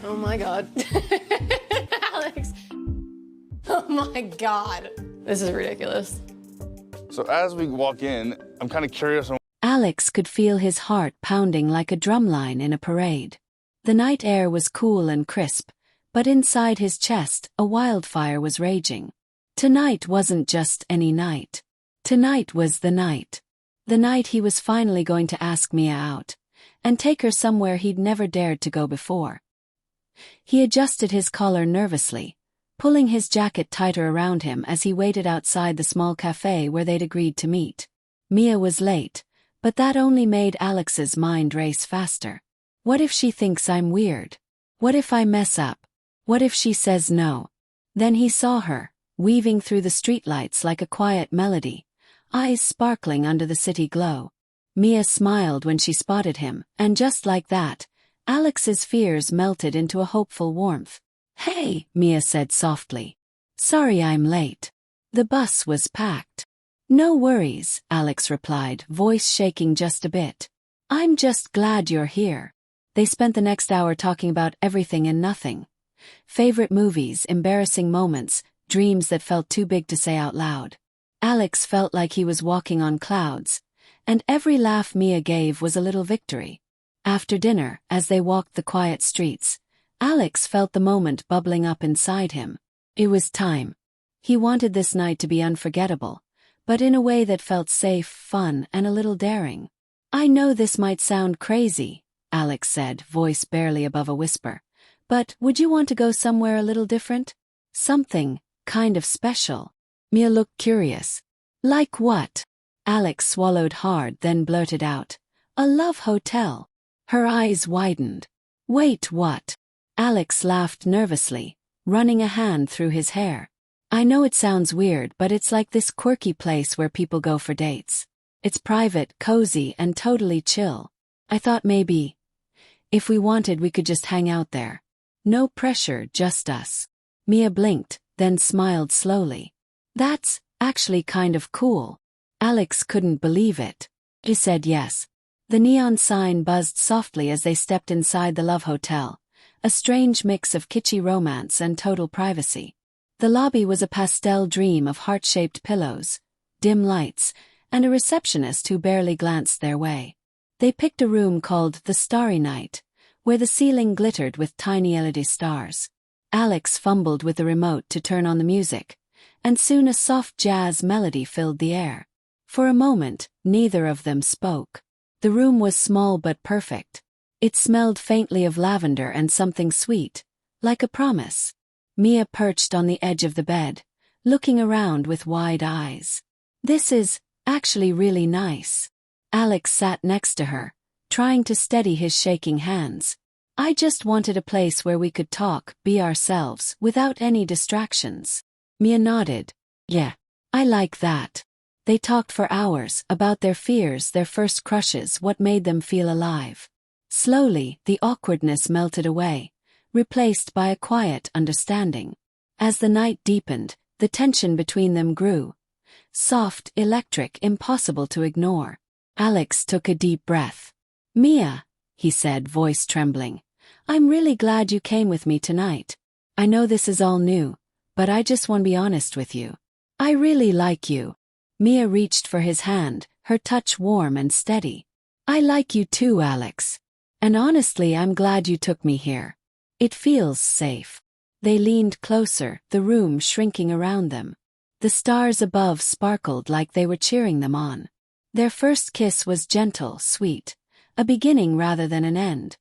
Oh my God. Alex. Oh my God. This is ridiculous. So as we walk in, I'm kind of curious on... Alex could feel his heart pounding like a drumline in a parade. The night air was cool and crisp, but inside his chest, a wildfire was raging. Tonight wasn't just any night. Tonight was the night. The night he was finally going to ask Mia out, and take her somewhere he'd never dared to go before. He adjusted his collar nervously, pulling his jacket tighter around him as he waited outside the small cafe where they'd agreed to meet. Mia was late, but that only made Alex's mind race faster. What if she thinks I'm weird? What if I mess up? What if she says no? Then he saw her, weaving through the streetlights like a quiet melody, eyes sparkling under the city glow. Mia smiled when she spotted him, and just like that, Alex's fears melted into a hopeful warmth. "Hey," Mia said softly. "Sorry I'm late. The bus was packed." "No worries," Alex replied, voice shaking just a bit. "I'm just glad you're here." They spent the next hour talking about everything and nothing. Favorite movies, embarrassing moments, dreams that felt too big to say out loud. Alex felt like he was walking on clouds, and every laugh Mia gave was a little victory. After dinner, as they walked the quiet streets, Alex felt the moment bubbling up inside him. It was time. He wanted this night to be unforgettable, but in a way that felt safe, fun, and a little daring. "I know this might sound crazy," Alex said, voice barely above a whisper, "but would you want to go somewhere a little different? Something kind of special?" Mia looked curious. "Like what?" Alex swallowed hard, then blurted out, "A love hotel." Her eyes widened. "Wait, what?" Alex laughed nervously, running a hand through his hair. "I know it sounds weird, but it's like this quirky place where people go for dates. It's private, cozy, and totally chill. I thought maybe, if we wanted, we could just hang out there. No pressure, just us." Mia blinked, then smiled slowly. "That's actually kind of cool." Alex couldn't believe it. He said yes. The neon sign buzzed softly as they stepped inside the Love Hotel, a strange mix of kitschy romance and total privacy. The lobby was a pastel dream of heart-shaped pillows, dim lights, and a receptionist who barely glanced their way. They picked a room called the Starry Night, where the ceiling glittered with tiny LED stars. Alex fumbled with the remote to turn on the music, and soon a soft jazz melody filled the air. For a moment, neither of them spoke. The room was small but perfect. It smelled faintly of lavender and something sweet, like a promise. Mia perched on the edge of the bed, looking around with wide eyes. "This is actually really nice." Alex sat next to her, trying to steady his shaking hands. "I just wanted a place where we could talk, be ourselves, without any distractions." Mia nodded. "Yeah, I like that." They talked for hours, about their fears, their first crushes, what made them feel alive. Slowly, the awkwardness melted away, replaced by a quiet understanding. As the night deepened, the tension between them grew. Soft, electric, impossible to ignore. Alex took a deep breath. "Mia," he said, voice trembling, "I'm really glad you came with me tonight. I know this is all new, but I just want to be honest with you. I really like you." Mia reached for his hand, her touch warm and steady. "I like you too, Alex. And honestly, I'm glad you took me here. It feels safe." They leaned closer, the room shrinking around them. The stars above sparkled like they were cheering them on. Their first kiss was gentle, sweet, a beginning rather than an end.